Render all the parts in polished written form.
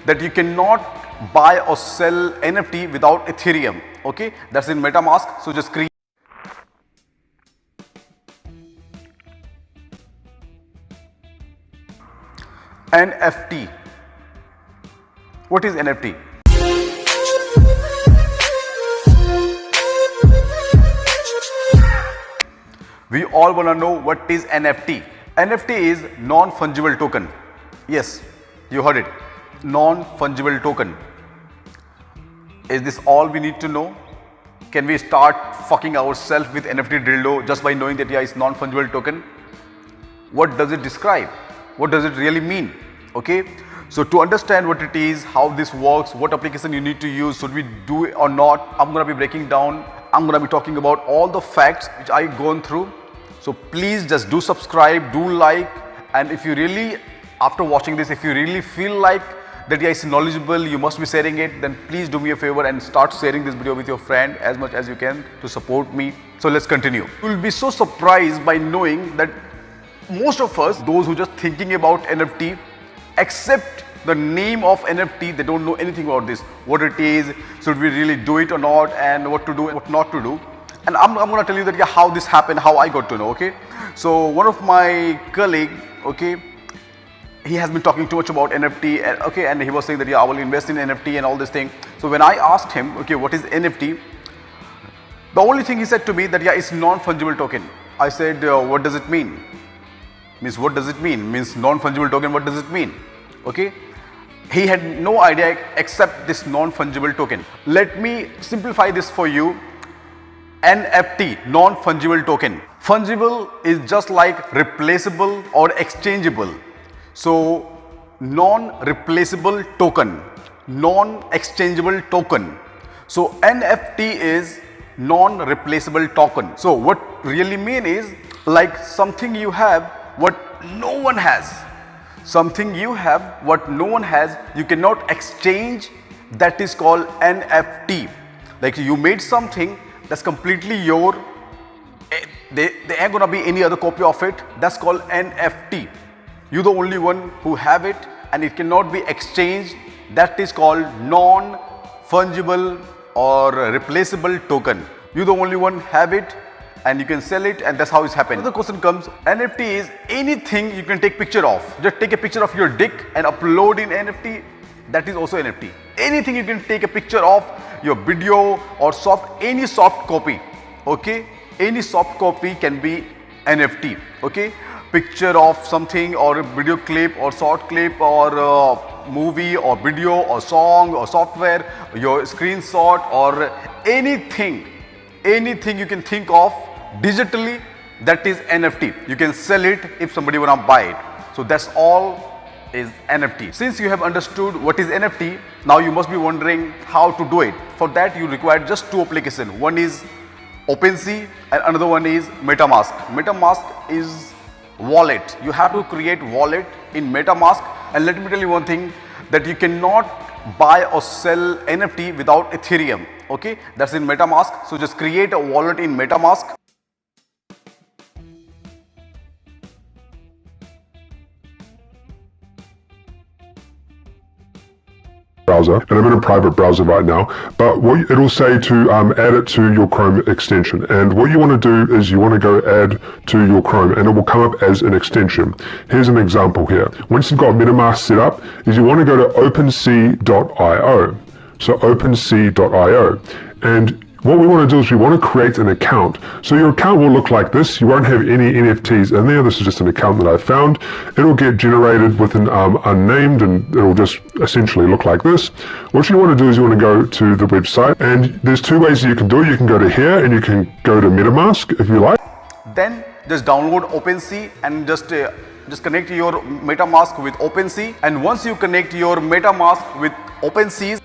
that you cannot buy or sell NFT without Ethereum. Okay, that's in MetaMask. So just create NFT. What is NFT? We all want to know what is NFT. NFT is non-fungible token. Yes, you heard it. Non-fungible token. Is this all we need to know? Can we start fucking ourselves with NFT dildo just by knowing that yeah, it's non-fungible token? What does it describe? What does it really mean? Okay, so to understand what it is, how this works, what application you need to use, should we do it or not, I'm going to be breaking down. I'm going to be talking about all the facts which I've gone through. So please just do subscribe, do like, and if you really, after watching this, if you really feel like that yeah, it's knowledgeable, you must be sharing it, then please do me a favor and start sharing this video with your friend as much as you can to support me. So let's continue. You will be so surprised by knowing that most of us, those who just thinking about NFT, except the name of NFT, they don't know anything about this, what it is, should we really do it or not, and what to do and what not to do. And I'm going to tell you that yeah, how this happened, how I got to know. Okay, so one of my colleague, okay, he has been talking too much about NFT, and, okay, and he was saying that yeah, I will invest in NFT and all this thing. So when I asked him, okay, what is NFT, the only thing he said to me that yeah, it's non-fungible token. I said, what does it mean? Means what does it mean? Means non-fungible token, what does it mean? Okay, he had no idea except this non-fungible token. Let me simplify this for you. NFT, non-fungible token. Fungible is just like replaceable or exchangeable. So non-replaceable token, non-exchangeable token. So NFT is non-replaceable token. So what really mean is like something you have what no one has. Something you have what no one has, you cannot exchange, that is called NFT. Like you made something that's completely your, there ain't gonna be any other copy of it, that's called NFT. You're the only one who have it and it cannot be exchanged, that is called non-fungible or replaceable token. You're the only one have it and you can sell it, and that's how it's happened. The question comes, NFT is anything you can take picture of. Just take a picture of your dick and upload in NFT, that is also NFT. Anything you can take a picture of your video or any soft copy, okay? Any soft copy can be NFT, okay? Picture of something or a video clip or short clip or movie or video or song or software, your screenshot or anything you can think of digitally, that is NFT. You can sell it if somebody wanna buy it. So that's all is NFT. Since you have understood what is NFT, now you must be wondering how to do it. For that you require just two applications. One is OpenSea and another one is MetaMask. MetaMask is wallet. You have to create wallet in MetaMask, and let me tell you one thing, that you cannot buy or sell NFT without Ethereum. Okay, that's in MetaMask. So just create a wallet in MetaMask. Browser, and I'm in a private browser right now, but it'll say to add it to your Chrome extension, and what you want to do is you want to go add to your Chrome and it will come up as an extension. Here's an example here. Once you've got MetaMask set up, is you want to go to OpenSea.io. So OpenSea.io, and what we want to do is we want to create an account. So your account will look like this. You won't have any NFTs in there. This is just an account that I found. It'll get generated with an unnamed, and it'll just essentially look like this. What you want to do is you want to go to the website, and there's two ways that you can do it. You can go to here and you can go to MetaMask if you like. Then just download OpenSea and just connect your MetaMask with OpenSea. And once you connect your MetaMask with OpenSea,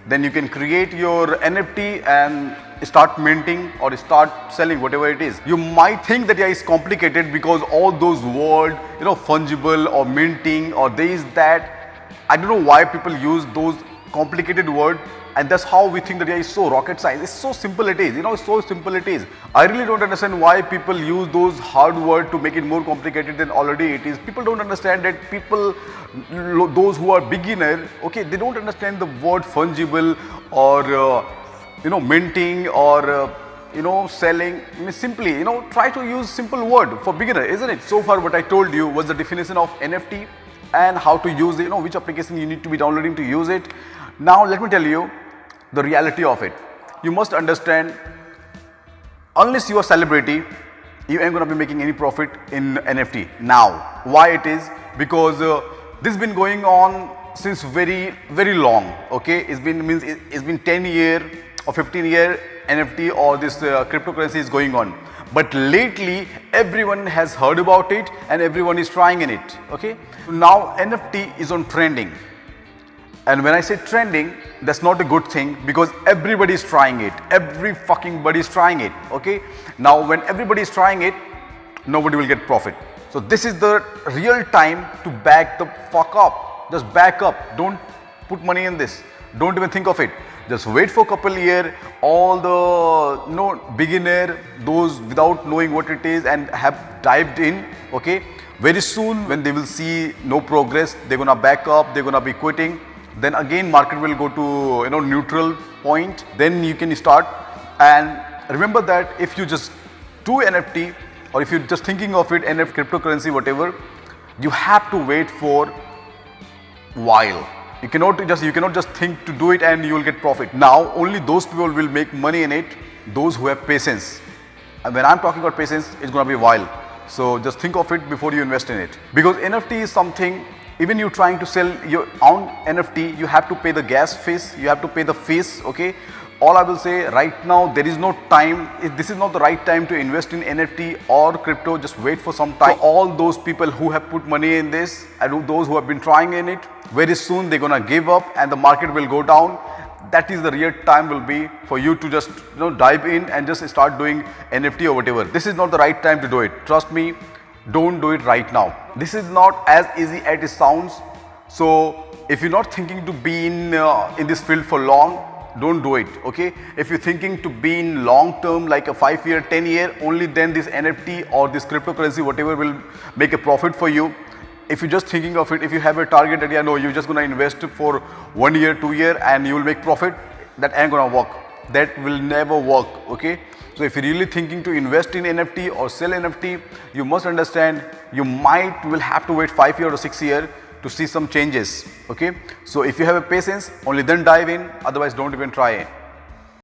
then you can create your NFT and start minting or start selling, whatever it is. You might think that yeah, it's complicated because all those words, fungible or minting or this, that. I don't know why people use those complicated word, and that's how we think that yeah, it's so rocket science. It's so simple it is, it's so simple it is. I really don't understand why people use those hard words to make it more complicated than already it is. People don't understand that those who are beginner, okay, they don't understand the word fungible or minting or selling. I mean, simply, try to use simple word for beginner, isn't it? So far what I told you was the definition of NFT and how to use it, which application you need to be downloading to use it. Now let me tell you the reality of it. You must understand, unless you are celebrity, you ain't gonna be making any profit in NFT. Now, why it is? Because this has been going on since very, very long, okay? It's been 10 year or 15 year NFT or this cryptocurrency is going on. But lately, everyone has heard about it and everyone is trying in it, okay? Now, NFT is on trending. And when I say trending, that's not a good thing because everybody is trying it. Every fucking body is trying it, okay? Now, when everybody is trying it, nobody will get profit. So this is the real time to back the fuck up. Just back up. Don't put money in this. Don't even think of it. Just wait for a couple years. All the beginner, those without knowing what it is and have dived in, okay? Very soon when they will see no progress, they're gonna back up, they're gonna be quitting. Then again market will go to neutral point. Then you can start. And remember that if you just do NFT or if you're just thinking of it, NFT, cryptocurrency, whatever, you have to wait for while. You cannot just think to do it and you will get profit. Now only those people will make money in it, those who have patience. And when I'm talking about patience, it's gonna be a while. So just think of it before you invest in it. Because NFT is something, even you trying to sell your own NFT, you have to pay the gas fees, you have to pay the fees, okay? All I will say right now, there is no time, this is not the right time to invest in NFT or crypto, just wait for some time. So all those people who have put money in this and those who have been trying in it, very soon they're gonna give up and the market will go down. That is the real time will be for you to just dive in and just start doing NFT or whatever. This is not the right time to do it. Trust me, don't do it right now. This is not as easy as it sounds. So if you're not thinking to be in this field for long, don't do it, okay? If you're thinking to be in long term, like a 5 year, 10 year, only then this NFT or this cryptocurrency, whatever will make a profit for you. If you're just thinking of it, if you have a target that, you're just gonna invest for 1 year, 2 year and you will make profit, that ain't gonna work. That will never work, okay? So if you're really thinking to invest in NFT or sell NFT, you must understand you will have to wait 5 years or 6 years to see some changes, okay? So if you have a patience, only then dive in, otherwise don't even try it.